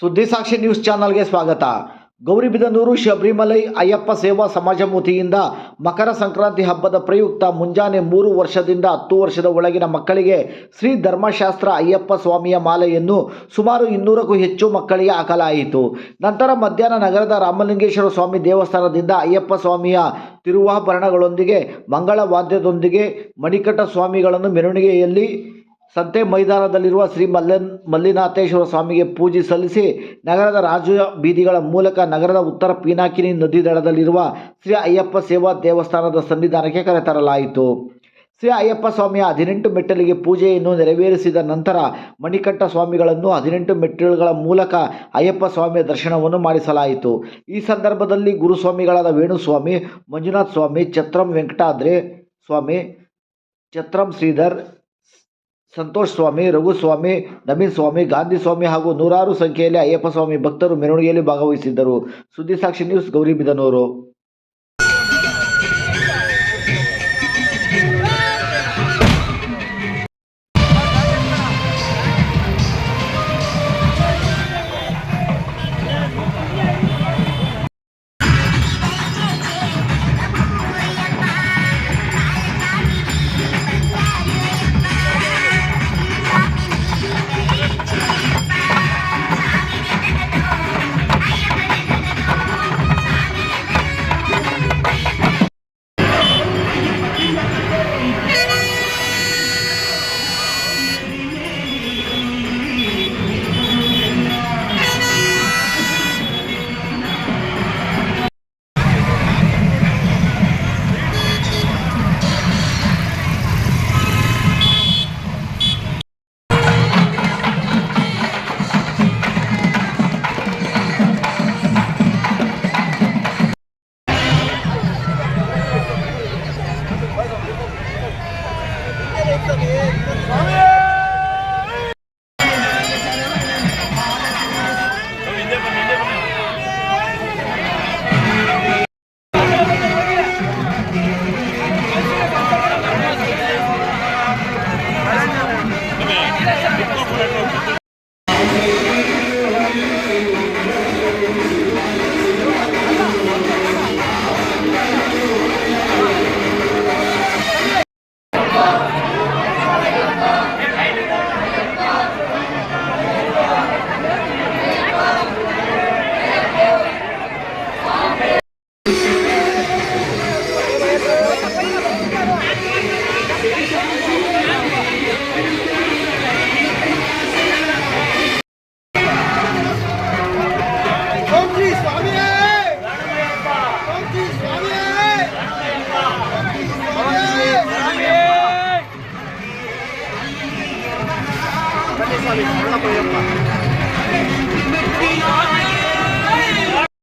ಸುದ್ದಿಸಾಕ್ಷಿ news ಚಾನಲ್ಗೆ ಸ್ವಾಗತ. ಗೌರಿಬಿದನೂರು ಶಬರಿಮಲೈ ಅಯ್ಯಪ್ಪ ಸೇವಾ ಸಮಾಜ ವತಿಯಿಂದ ಮಕರ ಸಂಕ್ರಾಂತಿ ಹಬ್ಬದ ಪ್ರಯುಕ್ತ ಮುಂಜಾನೆ 3 ವರ್ಷದಿಂದ 10 ವರ್ಷದ ಒಳಗಿನ ಮಕ್ಕಳಿಗೆ ಶ್ರೀ ಧರ್ಮಶಾಸ್ತ್ರ ಅಯ್ಯಪ್ಪ ಸ್ವಾಮಿಯ ಮಾಲೆಯನ್ನು ಸುಮಾರು 200ಕ್ಕೂ ಹೆಚ್ಚು ಮಕ್ಕಳಿಗೆ ಹಾಕಲಾಯಿತು. ನಂತರ ಮಧ್ಯಾಹ್ನ ನಗರದ ರಾಮಲಿಂಗೇಶ್ವರ ಸ್ವಾಮಿ ದೇವಸ್ಥಾನದಿಂದ ಅಯ್ಯಪ್ಪ ಸ್ವಾಮಿಯ ತಿರುವಾಭರಣಗಳೊಂದಿಗೆ ಮಂಗಳ ವಾದ್ಯದೊಂದಿಗೆ ಮಣಿಕಂಠ ಸ್ವಾಮಿಗಳನ್ನು ಮೆರವಣಿಗೆಯಲ್ಲಿ ಸಂತೆ ಮೈದಾನದಲ್ಲಿರುವ ಶ್ರೀ ಮಲ್ಲಿನಾಥೇಶ್ವರ ಸ್ವಾಮಿಗೆ ಪೂಜೆ ಸಲ್ಲಿಸಿ ನಗರದ ರಾಜ ಬೀದಿಗಳ ಮೂಲಕ ನಗರದ ಉತ್ತರ ಪಿನಾಕಿನಿ ನದಿ ದಡದಲ್ಲಿರುವ ಶ್ರೀ ಅಯ್ಯಪ್ಪ ಸೇವಾ ದೇವಸ್ಥಾನದ ಸನ್ನಿಧಾನಕ್ಕೆ ಕರೆತರಲಾಯಿತು. ಶ್ರೀ ಅಯ್ಯಪ್ಪ ಸ್ವಾಮಿಯ 18 ಮೆಟ್ಟಲಿಗೆ ಪೂಜೆಯನ್ನು ನೆರವೇರಿಸಿದ ನಂತರ ಮಣಿಕಂಠ ಸ್ವಾಮಿಗಳನ್ನು 18 ಮೆಟ್ಟಿಲುಗಳ ಮೂಲಕ ಅಯ್ಯಪ್ಪ ಸ್ವಾಮಿಯ ದರ್ಶನವನ್ನು ಮಾಡಿಸಲಾಯಿತು. ಈ ಸಂದರ್ಭದಲ್ಲಿ ಗುರುಸ್ವಾಮಿಗಳಾದ ವೇಣುಸ್ವಾಮಿ, ಮಂಜುನಾಥ ಸ್ವಾಮಿ, ಛತ್ರಂ ವೆಂಕಟಾದ್ರಿ ಸ್ವಾಮಿ, ಛತ್ರಂ ಶ್ರೀಧರ್, ಸಂತೋಷ್ ಸ್ವಾಮಿ, ರಘುಸ್ವಾಮಿ, ನವೀನ್ ಸ್ವಾಮಿ, ಗಾಂಧಿ ಸ್ವಾಮಿ ಹಾಗೂ ನೂರಾರು ಸಂಖ್ಯೆಯಲ್ಲಿ ಅಯ್ಯಪ್ಪ ಸ್ವಾಮಿ ಭಕ್ತರು ಮೆರವಣಿಗೆಯಲ್ಲಿ ಭಾಗವಹಿಸಿದ್ದರು. ಸುದ್ದಿಸಾಕ್ಷಿ ನ್ಯೂಸ್, ಗೌರಿಬಿದನೂರು. Gracias.